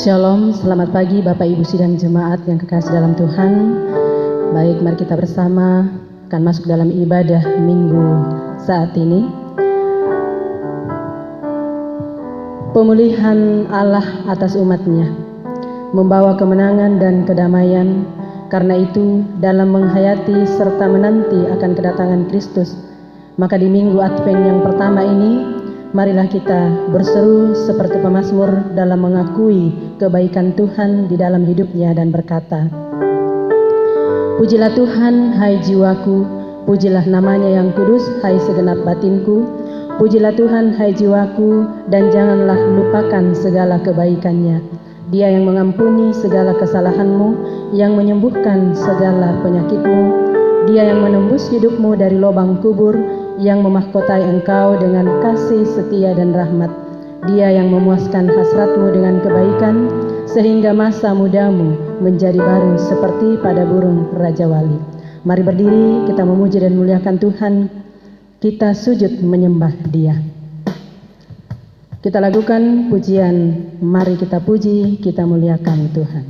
Shalom, selamat pagi Bapak Ibu sidang jemaat yang kekasih dalam Tuhan. Baik, mari kita bersama akan masuk dalam ibadah minggu saat ini. Pemulihan Allah atas umatnya, membawa kemenangan dan kedamaian. Karena itu, dalam menghayati serta menanti akan kedatangan Kristus, maka di minggu Advent yang pertama ini, marilah kita berseru seperti pemazmur dalam mengakui kebaikan Tuhan di dalam hidupnya dan berkata, pujilah Tuhan, hai jiwaku, pujilah namanya yang kudus, hai segenap batinku. Pujilah Tuhan, hai jiwaku, dan janganlah lupakan segala kebaikannya. Dia yang mengampuni segala kesalahanmu, yang menyembuhkan segala penyakitmu. Dia yang menembus hidupmu dari lubang kubur, yang memahkotai engkau dengan kasih setia dan rahmat. Dia yang memuaskan hasratmu dengan kebaikan, sehingga masa mudamu menjadi baru seperti pada burung Raja Wali. Mari berdiri, kita memuji dan muliakan Tuhan. Kita sujud menyembah Dia. Kita lakukan pujian, mari kita puji, kita muliakan Tuhan.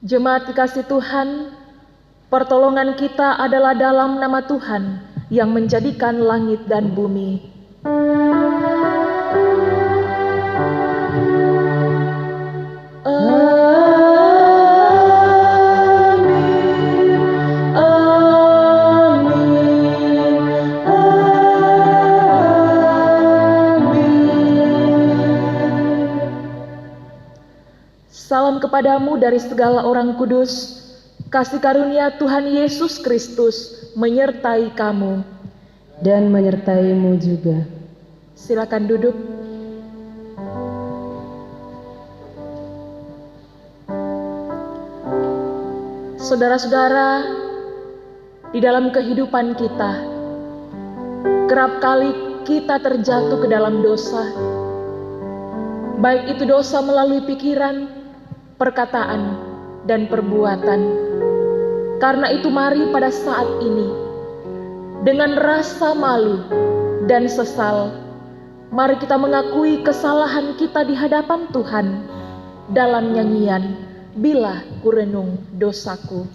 Jemaat dikasih Tuhan, pertolongan kita adalah dalam nama Tuhan yang menjadikan langit dan bumi. Salam kepadamu dari segala orang kudus, kasih karunia Tuhan Yesus Kristus menyertai kamu. Dan menyertaimu juga. Silakan duduk. Saudara-saudara, di dalam kehidupan kita, kerap kali kita terjatuh ke dalam dosa, baik itu dosa melalui pikiran, perkataan, dan perbuatan. Karena itu mari pada saat ini, dengan rasa malu dan sesal, mari kita mengakui kesalahan kita di hadapan Tuhan dalam nyanyian Bila Kurenung Dosaku.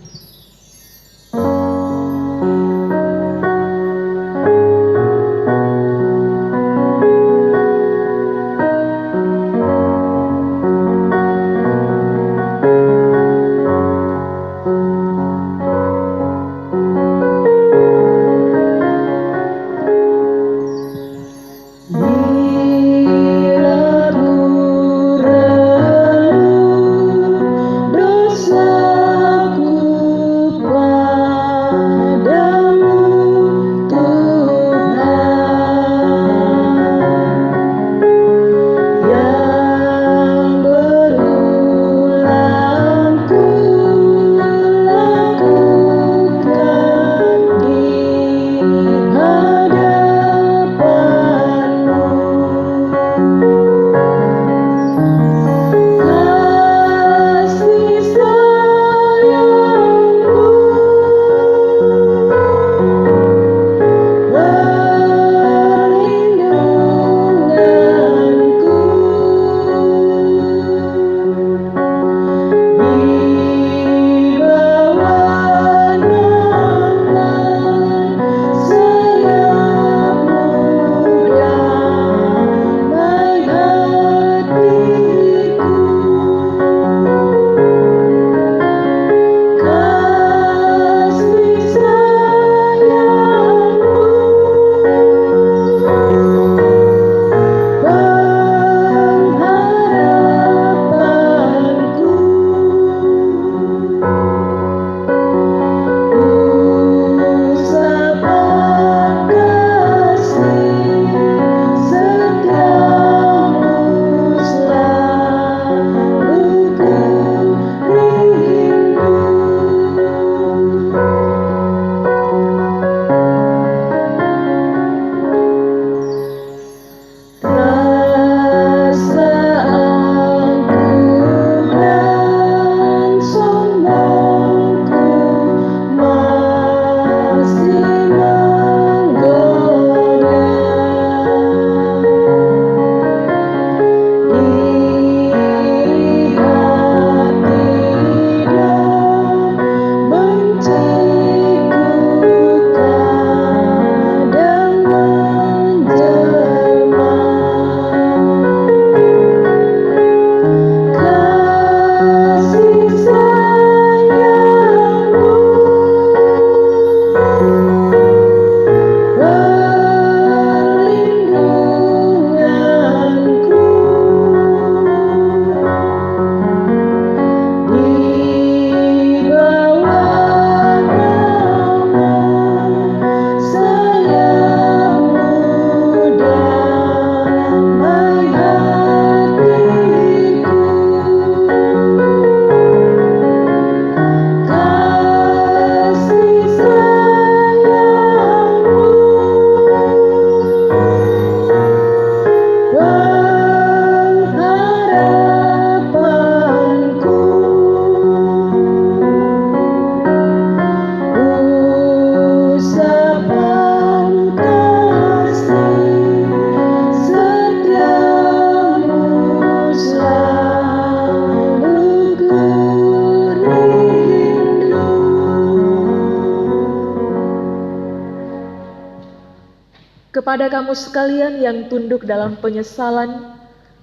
Kepada kamu sekalian yang tunduk dalam penyesalan,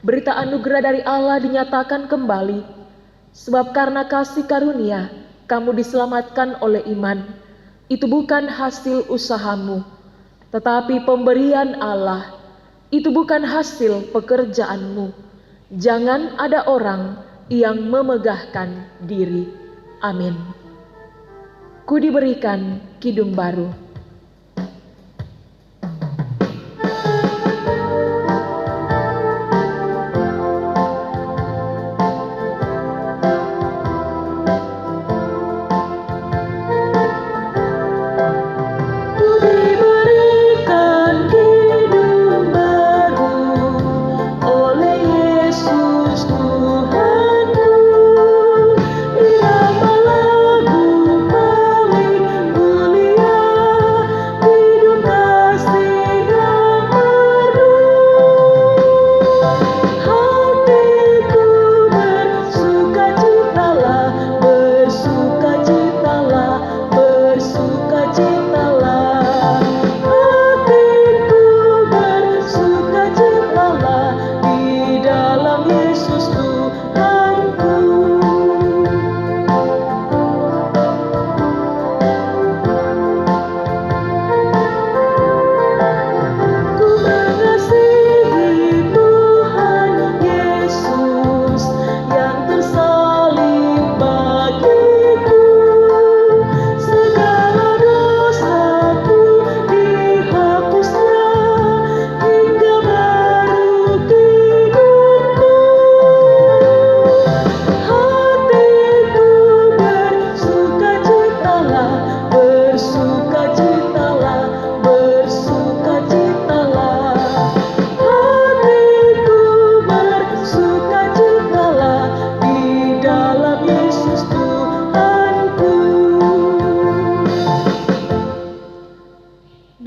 berita anugerah dari Allah dinyatakan kembali, sebab karena kasih karunia, kamu diselamatkan oleh iman. Itu bukan hasil usahamu, tetapi pemberian Allah. Itu bukan hasil pekerjaanmu. Jangan ada orang yang memegahkan diri. Amin. Ku diberikan kidung baru.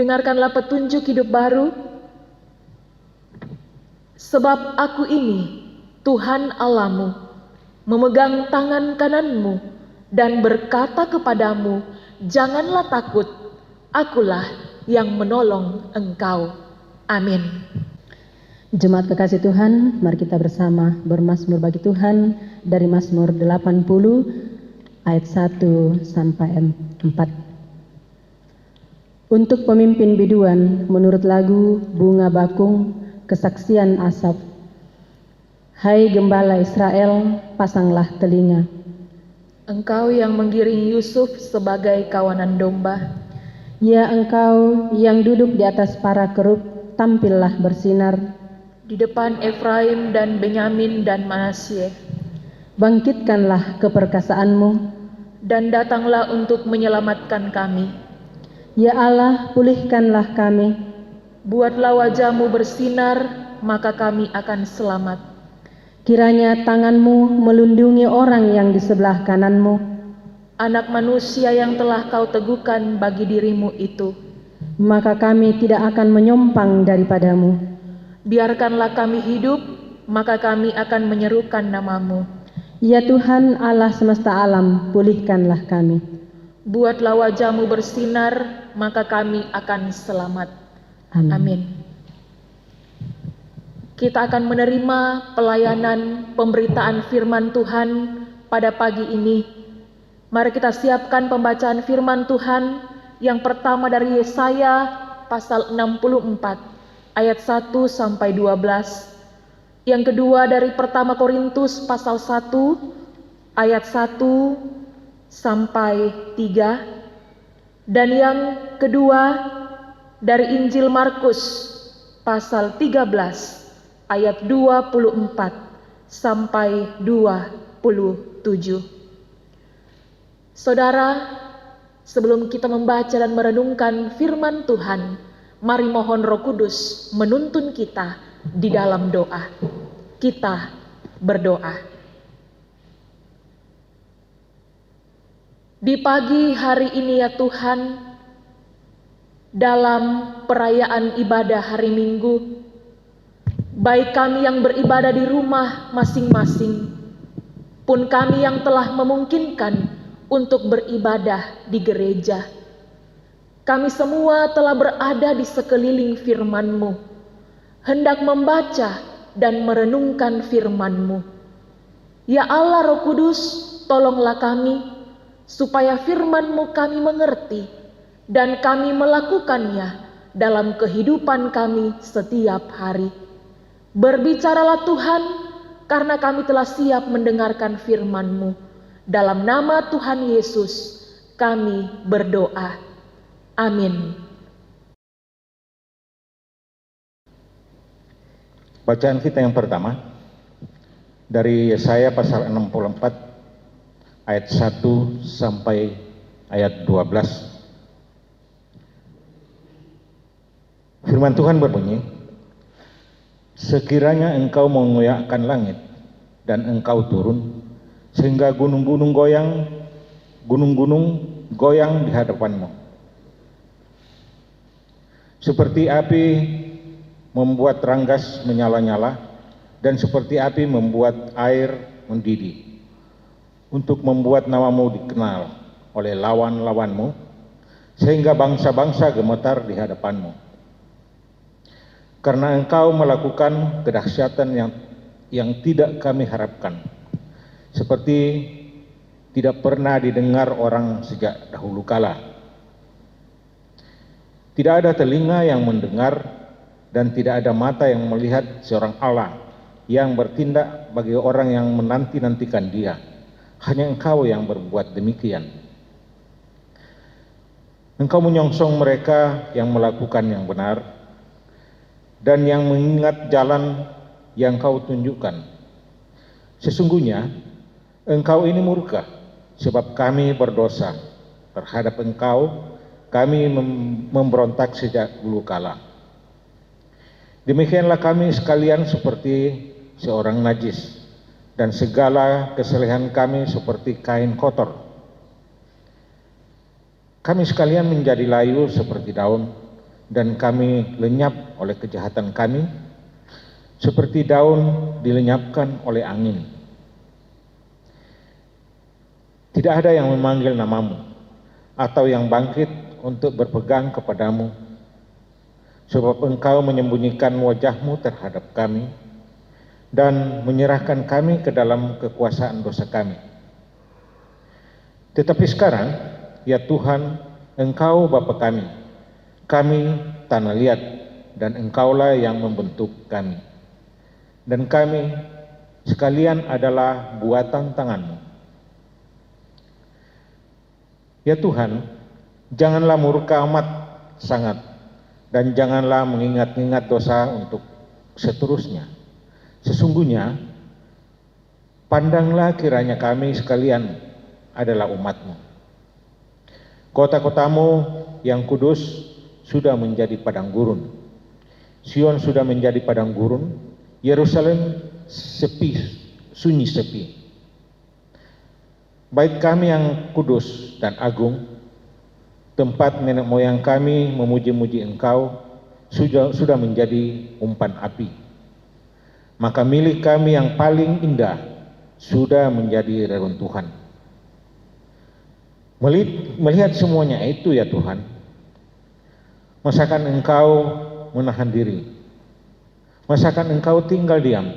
Dengarkanlah petunjuk hidup baru. Sebab aku ini, Tuhan Allahmu, memegang tangan kananmu dan berkata kepadamu, janganlah takut, akulah yang menolong engkau. Amin. Jemaat kekasih Tuhan, mari kita bersama bermazmur bagi Tuhan dari Mazmur 80 ayat 1 sampai 4. Untuk pemimpin biduan menurut lagu Bunga Bakung, kesaksian Asaf. Hai gembala Israel, pasanglah telinga. Engkau yang menggiring Yusuf sebagai kawanan domba. Ya engkau yang duduk di atas para kerub, tampillah bersinar. Di depan Efraim dan Benyamin dan Manasye. Bangkitkanlah keperkasaanmu. Dan datanglah untuk menyelamatkan kami. Ya Allah, pulihkanlah kami. Buatlah wajahmu bersinar, maka kami akan selamat. Kiranya tanganmu melindungi orang yang di sebelah kananmu. Anak manusia yang telah kau teguhkan bagi dirimu itu. Maka kami tidak akan menyompang daripadamu. Biarkanlah kami hidup, maka kami akan menyerukan namamu. Ya Tuhan Allah semesta alam, pulihkanlah kami. Buatlah wajahmu bersinar, maka kami akan selamat. Amin. Amin. Kita akan menerima pelayanan pemberitaan firman Tuhan pada pagi ini. Mari kita siapkan pembacaan firman Tuhan yang pertama dari Yesaya pasal 64 ayat 1 sampai 12. Yang kedua dari pertama Korintus pasal 1 ayat 1 sampai 3. Dan yang kedua dari Injil Markus pasal 13 ayat 24 sampai 27. Saudara, sebelum kita membaca dan merenungkan firman Tuhan, mari mohon Roh Kudus menuntun kita di dalam doa. Kita berdoa. Di pagi hari ini ya Tuhan, dalam perayaan ibadah hari Minggu, baik kami yang beribadah di rumah masing-masing, pun kami yang telah memungkinkan untuk beribadah di gereja, kami semua telah berada di sekeliling firman-Mu, hendak membaca dan merenungkan firman-Mu. Ya Allah Roh Kudus, tolonglah kami, supaya firman-Mu kami mengerti, dan kami melakukannya dalam kehidupan kami setiap hari. Berbicaralah Tuhan, karena kami telah siap mendengarkan firman-Mu. Dalam nama Tuhan Yesus, kami berdoa. Amin. Bacaan kita yang pertama dari Yesaya pasal 64 ayat 1 sampai ayat 12. Firman Tuhan berbunyi, sekiranya engkau mengoyakkan langit dan engkau turun, sehingga gunung-gunung goyang di hadapanmu. Seperti api membuat ranggas menyala-nyala, dan seperti api membuat air mendidih, untuk membuat namamu dikenal oleh lawan-lawanmu, sehingga bangsa-bangsa gemetar di hadapanmu. Karena engkau melakukan kedahsyatan yang tidak kami harapkan, seperti tidak pernah didengar orang sejak dahulu kala. Tidak ada telinga yang mendengar dan tidak ada mata yang melihat seorang Allah yang bertindak bagi orang yang menanti-nantikan Dia. Hanya Engkau yang berbuat demikian. Engkau menyongsong mereka yang melakukan yang benar dan yang mengingat jalan yang Kau tunjukkan. Sesungguhnya Engkau ini murka, sebab kami berdosa terhadap Engkau, kami memberontak sejak dulu kala. Demikianlah kami sekalian seperti seorang najis, dan segala kesalehan kami seperti kain kotor. Kami sekalian menjadi layu seperti daun, dan kami lenyap oleh kejahatan kami, seperti daun dilenyapkan oleh angin. Tidak ada yang memanggil namamu, atau yang bangkit untuk berpegang kepadamu, sebab Engkau menyembunyikan wajah-Mu terhadap kami, dan menyerahkan kami ke dalam kekuasaan dosa kami. Tetapi sekarang, ya Tuhan, Engkau Bapa kami tanah liat, dan Engkaulah yang membentuk kami. Dan kami sekalian adalah buatan tangan-Mu. Ya Tuhan, janganlah murka amat sangat, dan janganlah mengingat-ingat dosa untuk seterusnya. Sesungguhnya, pandanglah kiranya kami sekalian adalah umat-Mu. Kota-kotamu yang kudus sudah menjadi padang gurun. Sion sudah menjadi padang gurun. Yerusalem sepi, sunyi sepi. Bait kami yang kudus dan agung, tempat nenek moyang kami memuji-muji Engkau, sudah menjadi umpan api. Maka milik kami yang paling indah sudah menjadi reruntuhan. Melihat semuanya itu, ya Tuhan, masakan Engkau menahan diri? Masakan Engkau tinggal diam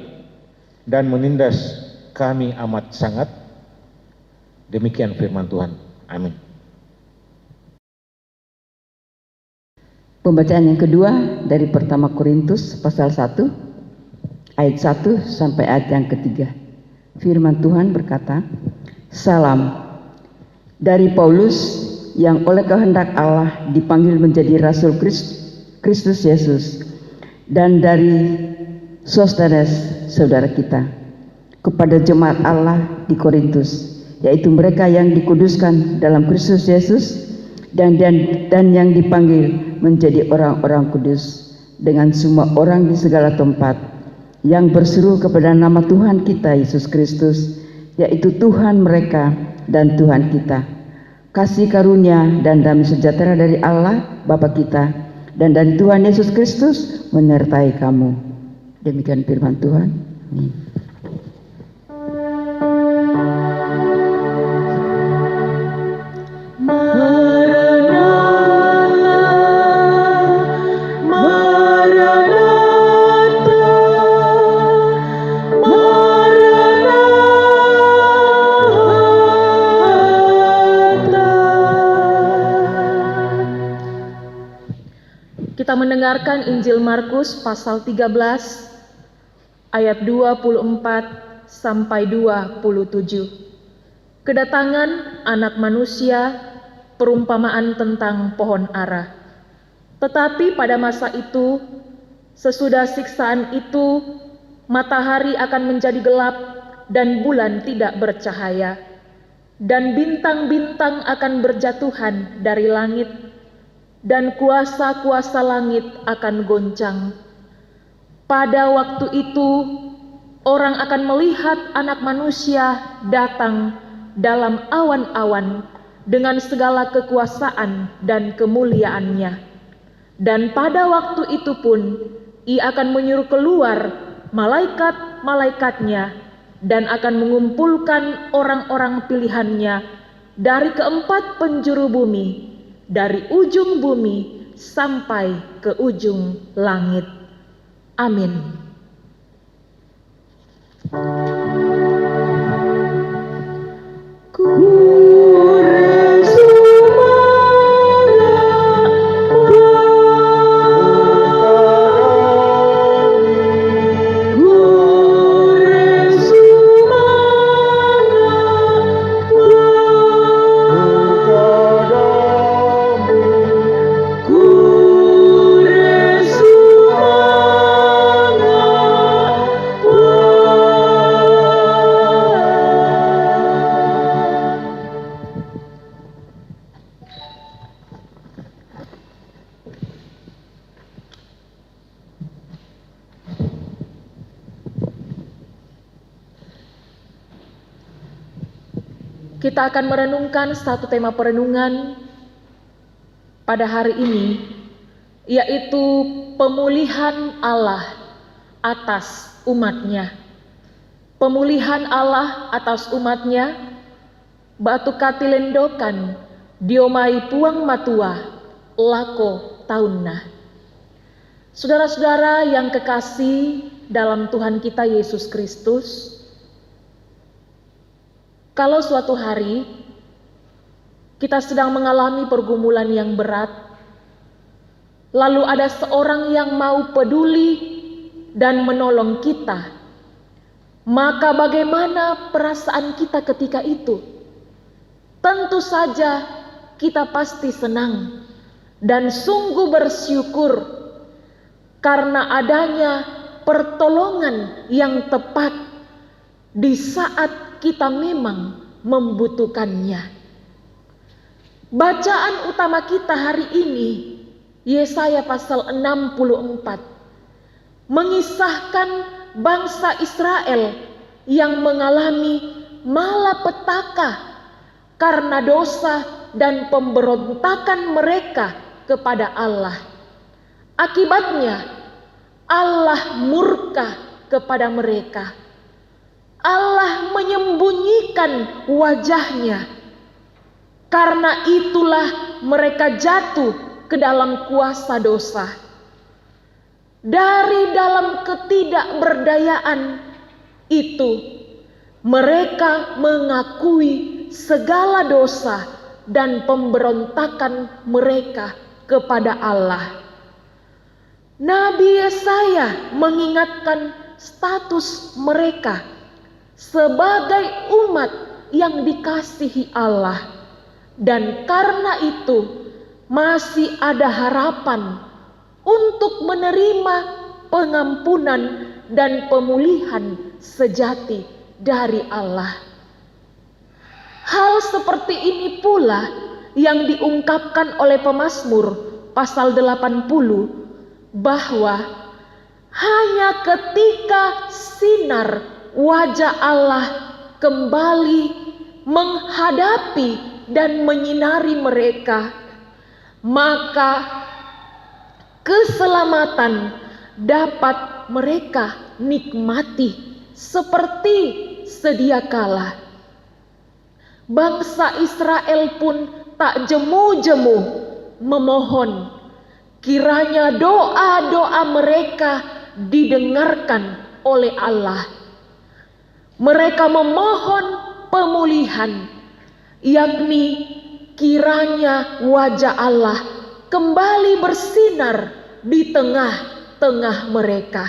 dan menindas kami amat sangat? Demikian firman Tuhan. Amin. Pembacaan yang kedua dari pertama Korintus pasal 1 ayat 1 sampai ayat yang ketiga. Firman Tuhan berkata, "Salam dari Paulus yang oleh kehendak Allah dipanggil menjadi Rasul Kristus Yesus, dan dari Sostenes saudara kita, kepada jemaat Allah di Korintus, yaitu mereka yang dikuduskan dalam Kristus Yesus dan yang dipanggil menjadi orang-orang kudus, dengan semua orang di segala tempat yang berseru kepada nama Tuhan kita Yesus Kristus, yaitu Tuhan mereka dan Tuhan kita. Kasih karunia dan damai sejahtera dari Allah Bapa kita dan dari Tuhan Yesus Kristus menyertai kamu." Demikian firman Tuhan. Amin. Kita mendengarkan Injil Markus pasal 13 ayat 24 sampai 27. Kedatangan Anak Manusia, perumpamaan tentang pohon ara. Tetapi pada masa itu, sesudah siksaan itu, matahari akan menjadi gelap dan bulan tidak bercahaya, dan bintang-bintang akan berjatuhan dari langit, dan kuasa-kuasa langit akan goncang. Pada waktu itu, orang akan melihat Anak Manusia datang dalam awan-awan dengan segala kekuasaan dan kemuliaannya. Dan pada waktu itu pun, Ia akan menyuruh keluar malaikat-malaikatnya dan akan mengumpulkan orang-orang pilihannya dari keempat penjuru bumi, dari ujung bumi sampai ke ujung langit. Amin. Kita akan merenungkan satu tema perenungan pada hari ini, yaitu pemulihan Allah atas umatnya. Pemulihan Allah atas umatnya, batu katilendokan, diomai puang matua, lako taunna. Saudara-saudara yang kekasih dalam Tuhan kita Yesus Kristus, kalau suatu hari kita sedang mengalami pergumulan yang berat, lalu ada seorang yang mau peduli dan menolong kita, maka bagaimana perasaan kita ketika itu? Tentu saja kita pasti senang dan sungguh bersyukur karena adanya pertolongan yang tepat di saat kita memang membutuhkannya. Bacaan utama kita hari ini, Yesaya pasal 64, mengisahkan bangsa Israel yang mengalami malapetaka karena dosa dan pemberontakan mereka kepada Allah. Akibatnya Allah murka kepada mereka. Allah menyembunyikan wajahnya. Karena itulah mereka jatuh ke dalam kuasa dosa. Dari dalam ketidakberdayaan itu, mereka mengakui segala dosa dan pemberontakan mereka kepada Allah. Nabi Yesaya mengingatkan status mereka sebagai umat yang dikasihi Allah, dan karena itu masih ada harapan untuk menerima pengampunan dan pemulihan sejati dari Allah. Hal seperti ini pula yang diungkapkan oleh pemazmur pasal 80, bahwa hanya ketika sinar wajah Allah kembali menghadapi dan menyinari mereka, maka keselamatan dapat mereka nikmati seperti sedia kala. Bangsa Israel pun tak jemu-jemu memohon kiranya doa-doa mereka didengarkan oleh Allah. Mereka memohon pemulihan, yakni kiranya wajah Allah kembali bersinar di tengah-tengah mereka.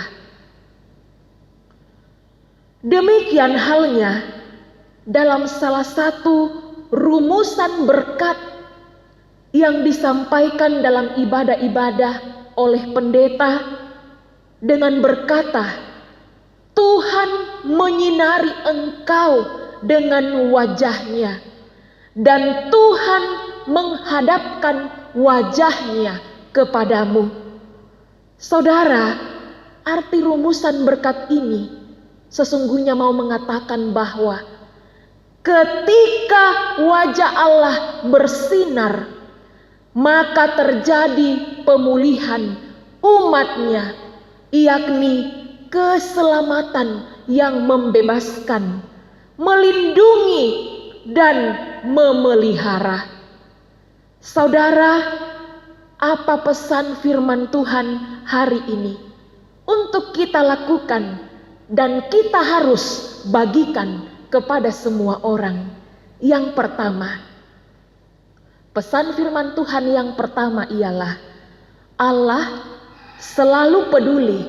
Demikian halnya dalam salah satu rumusan berkat yang disampaikan dalam ibadah-ibadah oleh pendeta dengan berkata, Tuhan menyinari engkau dengan wajahnya, dan Tuhan menghadapkan wajahnya kepadamu. Saudara, arti rumusan berkat ini sesungguhnya mau mengatakan bahwa ketika wajah Allah bersinar, maka terjadi pemulihan umatnya, yakni keselamatan yang membebaskan, melindungi, dan memelihara. Saudara, apa pesan firman Tuhan hari ini untuk kita lakukan dan kita harus bagikan kepada semua orang? Yang pertama, pesan firman Tuhan yang pertama ialah Allah selalu peduli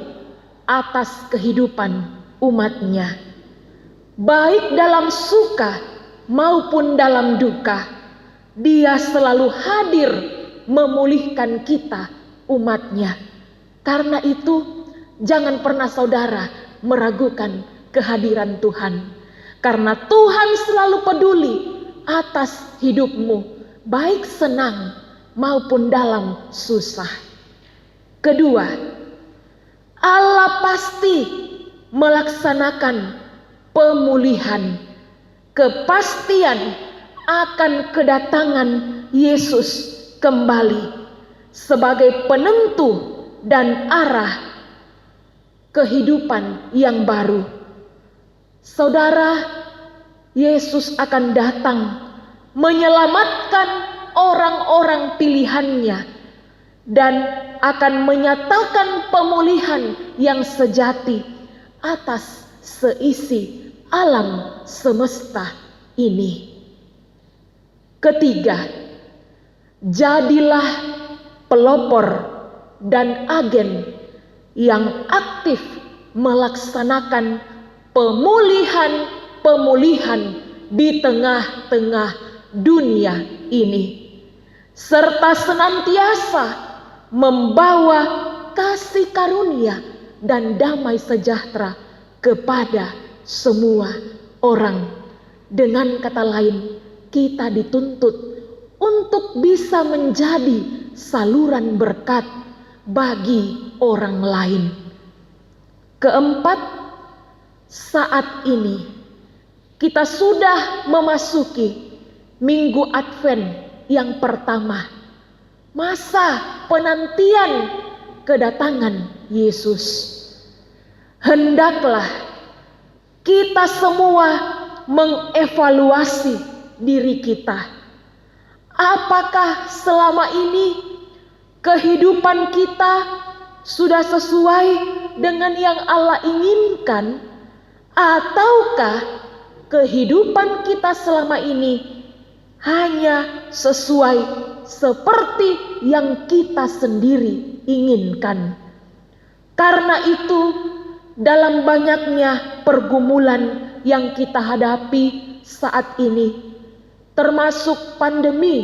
atas kehidupan umatnya, baik dalam suka maupun dalam duka. Dia selalu hadir memulihkan kita, umatnya. Karena itu jangan pernah saudara meragukan kehadiran Tuhan, karena Tuhan selalu peduli atas hidupmu, baik senang maupun dalam susah. Kedua, Allah pasti melaksanakan pemulihan, kepastian akan kedatangan Yesus kembali. sebagai penentu dan arah kehidupan yang baru. Saudara, Yesus akan datang menyelamatkan orang-orang pilihannya dan akan menyatakan pemulihan yang sejati atas seisi alam semesta ini. Ketiga, jadilah pelopor dan agen yang aktif melaksanakan pemulihan di tengah-tengah dunia ini, serta senantiasa membawa kasih karunia dan damai sejahtera kepada semua orang. Dengan kata lain, kita dituntut untuk bisa menjadi saluran berkat bagi orang lain. Keempat, saat ini kita sudah memasuki Minggu Advent yang pertama, masa penantian kedatangan Yesus. Hendaklah kita semua mengevaluasi diri kita. Apakah selama ini kehidupan kita sudah sesuai dengan yang Allah inginkan, ataukah kehidupan kita selama ini hanya sesuai seperti yang kita sendiri inginkan? Karena itu, dalam banyaknya pergumulan yang kita hadapi saat ini, termasuk pandemi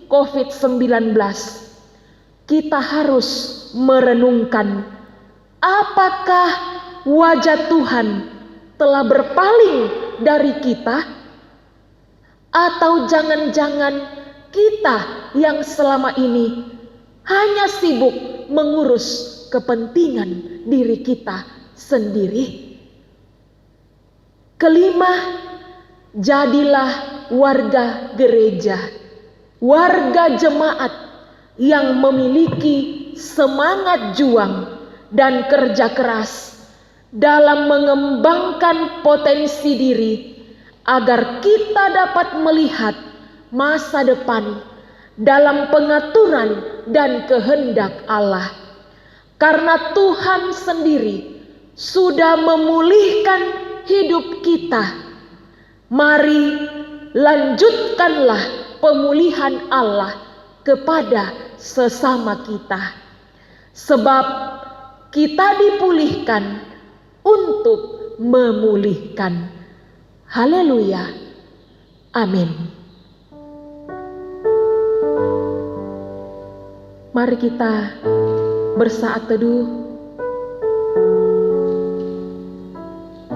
COVID-19, kita harus merenungkan apakah wajah Tuhan telah berpaling dari kita, atau jangan-jangan kita yang selama ini hanya sibuk mengurus kepentingan diri kita sendiri. Kelima, jadilah warga gereja, warga jemaat yang memiliki semangat juang dan kerja keras dalam mengembangkan potensi diri, agar kita dapat melihat masa depan dalam pengaturan dan kehendak Allah. Karena Tuhan sendiri sudah memulihkan hidup kita, mari lanjutkanlah pemulihan Allah kepada sesama kita. Sebab kita dipulihkan untuk memulihkan. Haleluya. Amin. Mari kita bersaat teduh.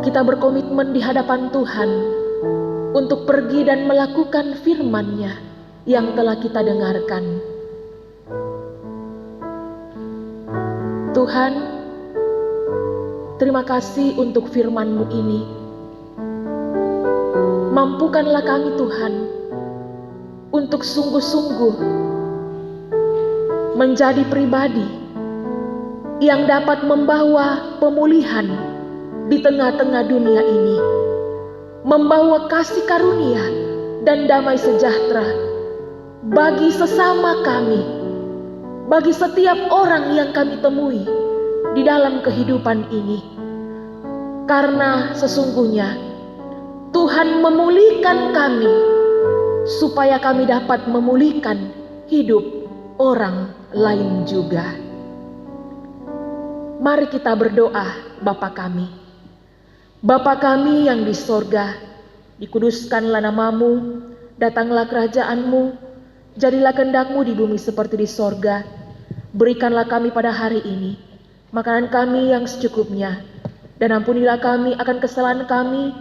Kita berkomitmen di hadapan Tuhan untuk pergi dan melakukan firman-Nya yang telah kita dengarkan. Tuhan, terima kasih untuk firman-Mu ini. Mampukanlah kami Tuhan untuk sungguh-sungguh menjadi pribadi yang dapat membawa pemulihan di tengah-tengah dunia ini, membawa kasih karunia dan damai sejahtera bagi sesama kami, bagi setiap orang yang kami temui di dalam kehidupan ini. Karena sesungguhnya Tuhan memulihkan kami supaya kami dapat memulihkan hidup orang lain juga. Mari kita berdoa. Bapa kami, Bapa kami yang di sorga, dikuduskanlah namamu, datanglah kerajaan-Mu, jadilah kehendak-Mu di bumi seperti di sorga. Berikanlah kami pada hari ini makanan kami yang secukupnya, dan ampunilah kami akan kesalahan kami,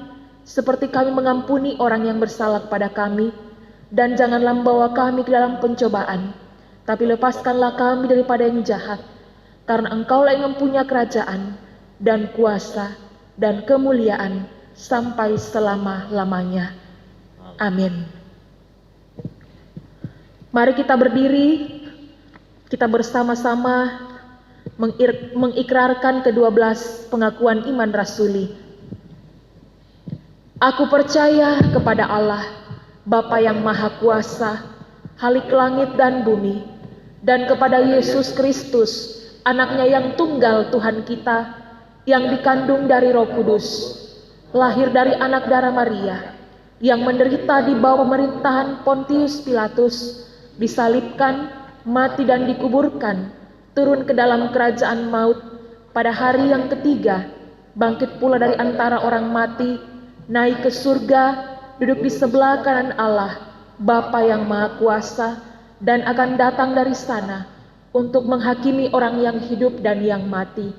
seperti kami mengampuni orang yang bersalah kepada kami. Dan janganlah membawa kami ke dalam pencobaan, tapi lepaskanlah kami daripada yang jahat. Karena Engkaulah yang mempunyai kerajaan dan kuasa dan kemuliaan sampai selama-lamanya. Amin. Mari kita berdiri. kita bersama-sama mengikrarkan ke-12 pengakuan iman rasuli. Aku percaya kepada Allah, Bapa yang Maha Kuasa, Halik langit dan bumi, dan kepada Yesus Kristus, Anaknya yang tunggal Tuhan kita, yang dikandung dari Roh Kudus, lahir dari anak darah Maria, yang menderita di bawah pemerintahan Pontius Pilatus, disalibkan, mati dan dikuburkan, turun ke dalam kerajaan maut, pada hari yang ketiga, bangkit pula dari antara orang mati, naik ke surga, duduk di sebelah kanan Allah, Bapa yang Maha Kuasa, dan akan datang dari sana untuk menghakimi orang yang hidup dan yang mati.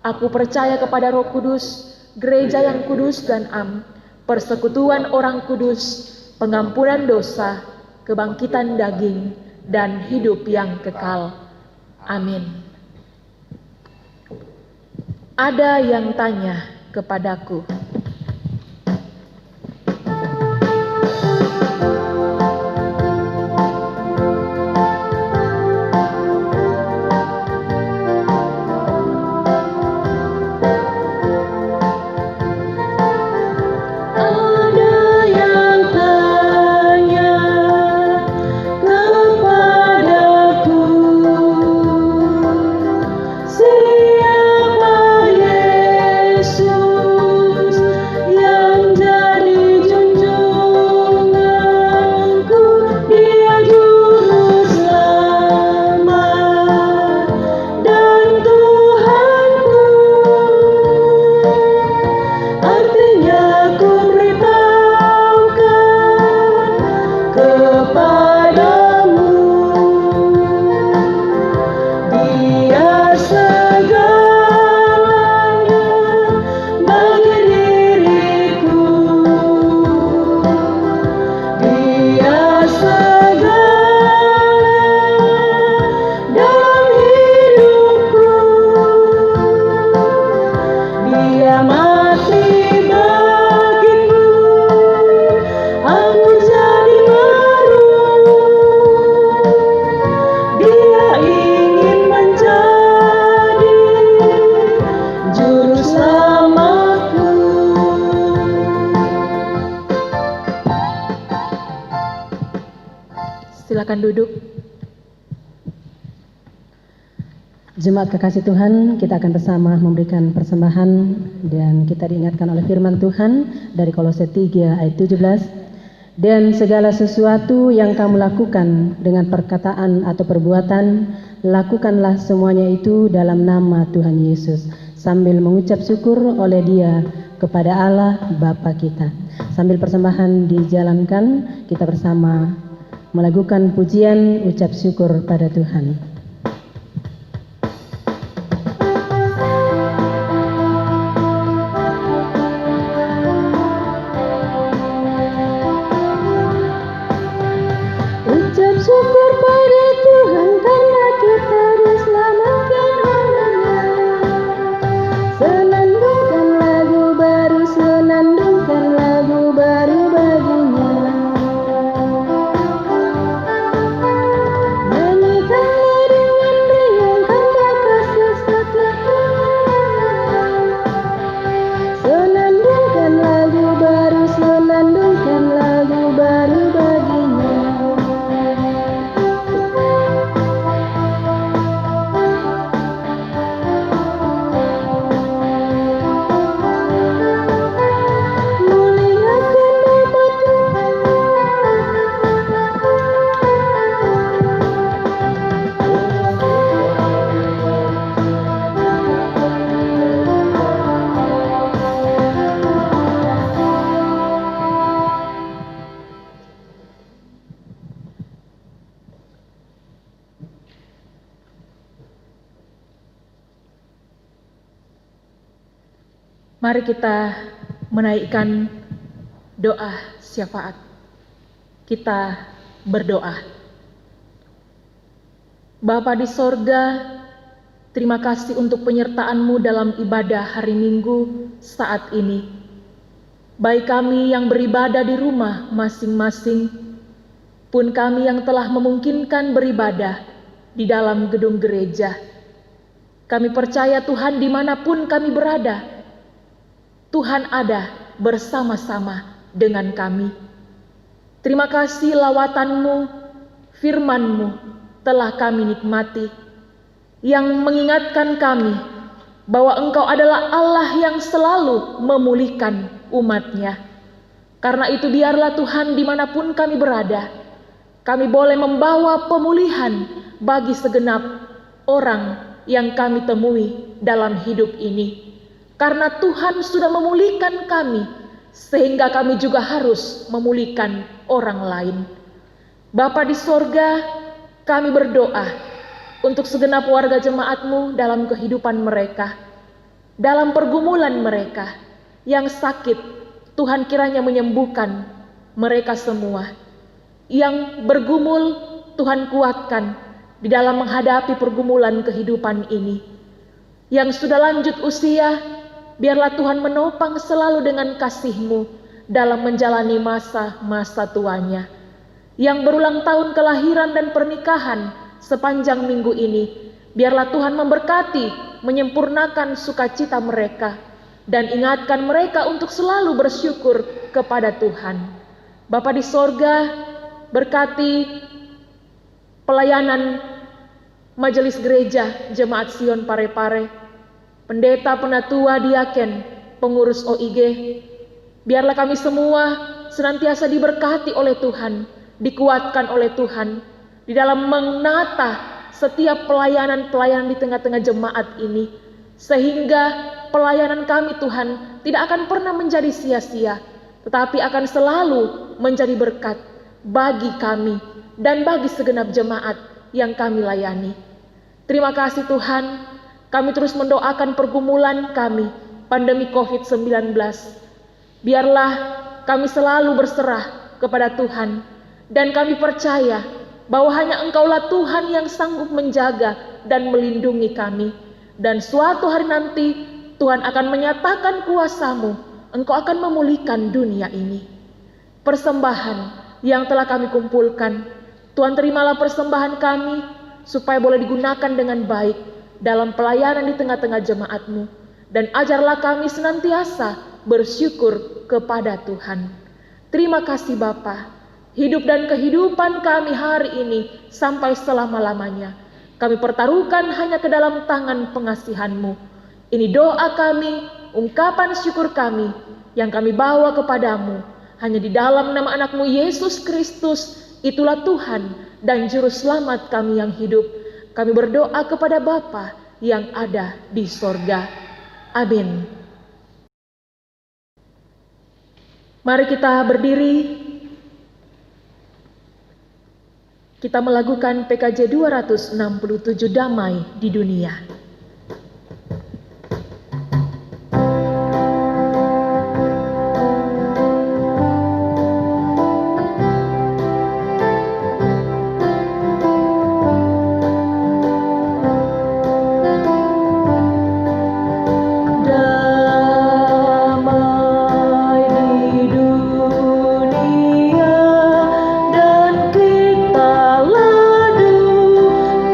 Aku percaya kepada Roh Kudus, gereja yang kudus dan am, persekutuan orang kudus, pengampunan dosa, kebangkitan daging, dan hidup yang kekal. Amin. Ada yang tanya kepadaku, silakan duduk. Jemaat kekasih Tuhan, kita akan bersama memberikan persembahan dan kita diingatkan oleh firman Tuhan dari Kolose 3 ayat 17. Dan segala sesuatu yang kamu lakukan dengan perkataan atau perbuatan, lakukanlah semuanya itu dalam nama Tuhan Yesus, sambil mengucap syukur oleh Dia kepada Allah Bapa kita. Sambil persembahan dijalankan, kita bersama melakukan pujian ucap syukur pada Tuhan. Ucap syukur pada Tuhan karena kita diselamatkan oleh-Nya. Senandungkan lagu baru, senandungkan lagu baru baginya. Nyanyikanlah dengan riang karena kasih setia Tuhan. Senandungkan lagu baru, senandungkan lagu baru baginya. Mari kita menaikkan doa syafaat. Kita berdoa. Bapa di sorga, terima kasih untuk penyertaan-Mu dalam ibadah hari Minggu saat ini. Baik kami yang beribadah di rumah masing-masing, pun kami yang telah memungkinkan beribadah di dalam gedung gereja. Kami percaya Tuhan dimanapun kami berada, Tuhan ada bersama-sama dengan kami. Terima kasih lawatan-Mu, firman-Mu telah kami nikmati, yang mengingatkan kami bahwa Engkau adalah Allah yang selalu memulihkan umat-Nya. Karena itu biarlah Tuhan dimanapun kami berada, kami boleh membawa pemulihan bagi segenap orang yang kami temui dalam hidup ini. Karena Tuhan sudah memulihkan kami, sehingga kami juga harus memulihkan orang lain. Bapa di sorga, kami berdoa untuk segenap warga jemaat-Mu dalam kehidupan mereka, dalam pergumulan mereka yang sakit. Tuhan kiranya menyembuhkan mereka semua. Yang bergumul, Tuhan kuatkan di dalam menghadapi pergumulan kehidupan ini. Yang sudah lanjut usia, biarlah Tuhan menopang selalu dengan kasih-Mu dalam menjalani masa-masa tuanya. Yang berulang tahun kelahiran dan pernikahan sepanjang minggu ini, biarlah Tuhan memberkati, menyempurnakan sukacita mereka, dan ingatkan mereka untuk selalu bersyukur kepada Tuhan. Bapa di sorga, berkati pelayanan Majelis Gereja Jemaat Sion Parepare, pendeta, penatua, diaken, pengurus OIG. Biarlah kami semua senantiasa diberkati oleh Tuhan, dikuatkan oleh Tuhan di dalam menata setiap pelayanan-pelayanan di tengah-tengah jemaat ini, sehingga pelayanan kami Tuhan tidak akan pernah menjadi sia-sia, tetapi akan selalu menjadi berkat bagi kami dan bagi segenap jemaat yang kami layani. Terima kasih Tuhan, kami terus mendoakan pergumulan kami, pandemi COVID-19. Biarlah kami selalu berserah kepada Tuhan, dan kami percaya bahwa hanya Engkaulah Tuhan yang sanggup menjaga dan melindungi kami. Dan suatu hari nanti Tuhan akan menyatakan kuasa-Mu, Engkau akan memulihkan dunia ini. Persembahan yang telah kami kumpulkan, Tuhan terimalah persembahan kami, supaya boleh digunakan dengan baik dalam pelayanan di tengah-tengah jemaat-Mu. Dan ajarlah kami senantiasa bersyukur kepada Tuhan. Terima kasih Bapa, hidup dan kehidupan kami hari ini sampai selama-lamanya kami pertaruhkan hanya ke dalam tangan pengasihan-Mu. Ini doa kami, ungkapan syukur kami yang kami bawa kepadamu hanya di dalam nama anak-Mu Yesus Kristus. Itulah Tuhan dan Juru Selamat kami yang hidup. Kami berdoa kepada Bapa yang ada di sorga. Amin. Mari kita berdiri. Kita melakukan PKJ 267 Damai di Dunia.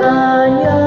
Tanya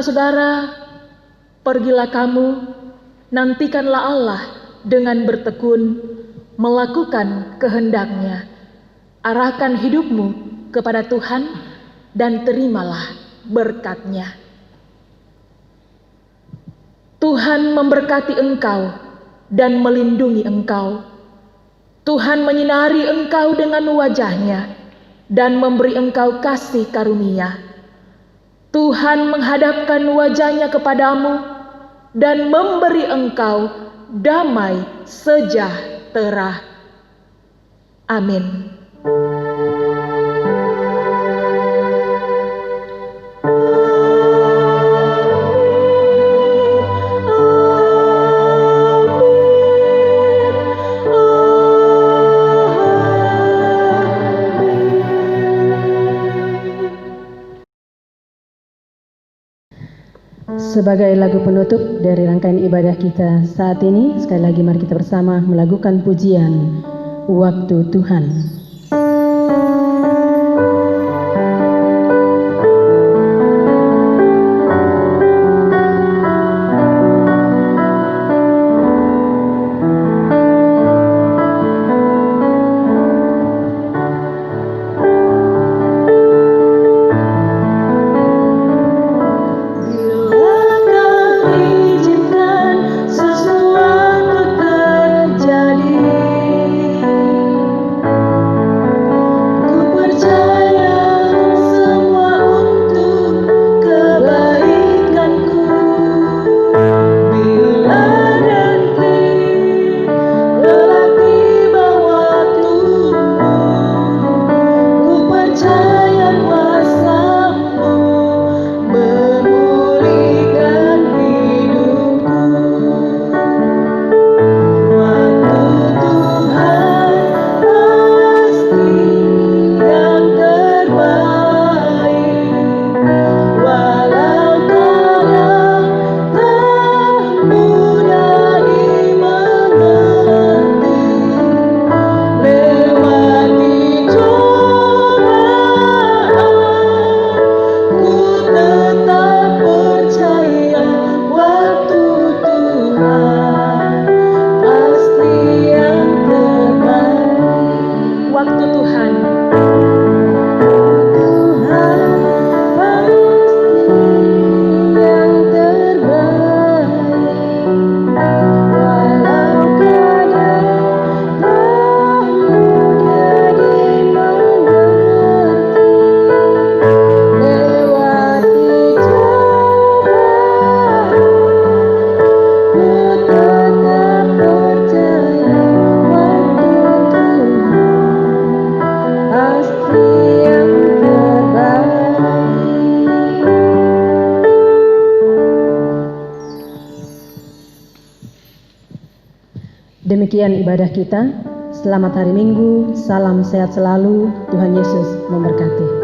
Saudara-saudara, pergilah kamu, nantikanlah Allah dengan bertekun, melakukan kehendak-Nya. Arahkan hidupmu kepada Tuhan dan terimalah berkat-Nya. Tuhan memberkati engkau dan melindungi engkau. Tuhan menyinari engkau dengan wajah-Nya dan memberi engkau kasih karunia. Tuhan menghadapkan wajah-Nya kepadamu dan memberi engkau damai sejahtera. Amin. Sebagai lagu penutup dari rangkaian ibadah kita saat ini, sekali lagi mari kita bersama melakukan pujian Waktu Tuhan. Demikian ibadah kita. Selamat hari Minggu, salam sehat selalu, Tuhan Yesus memberkati.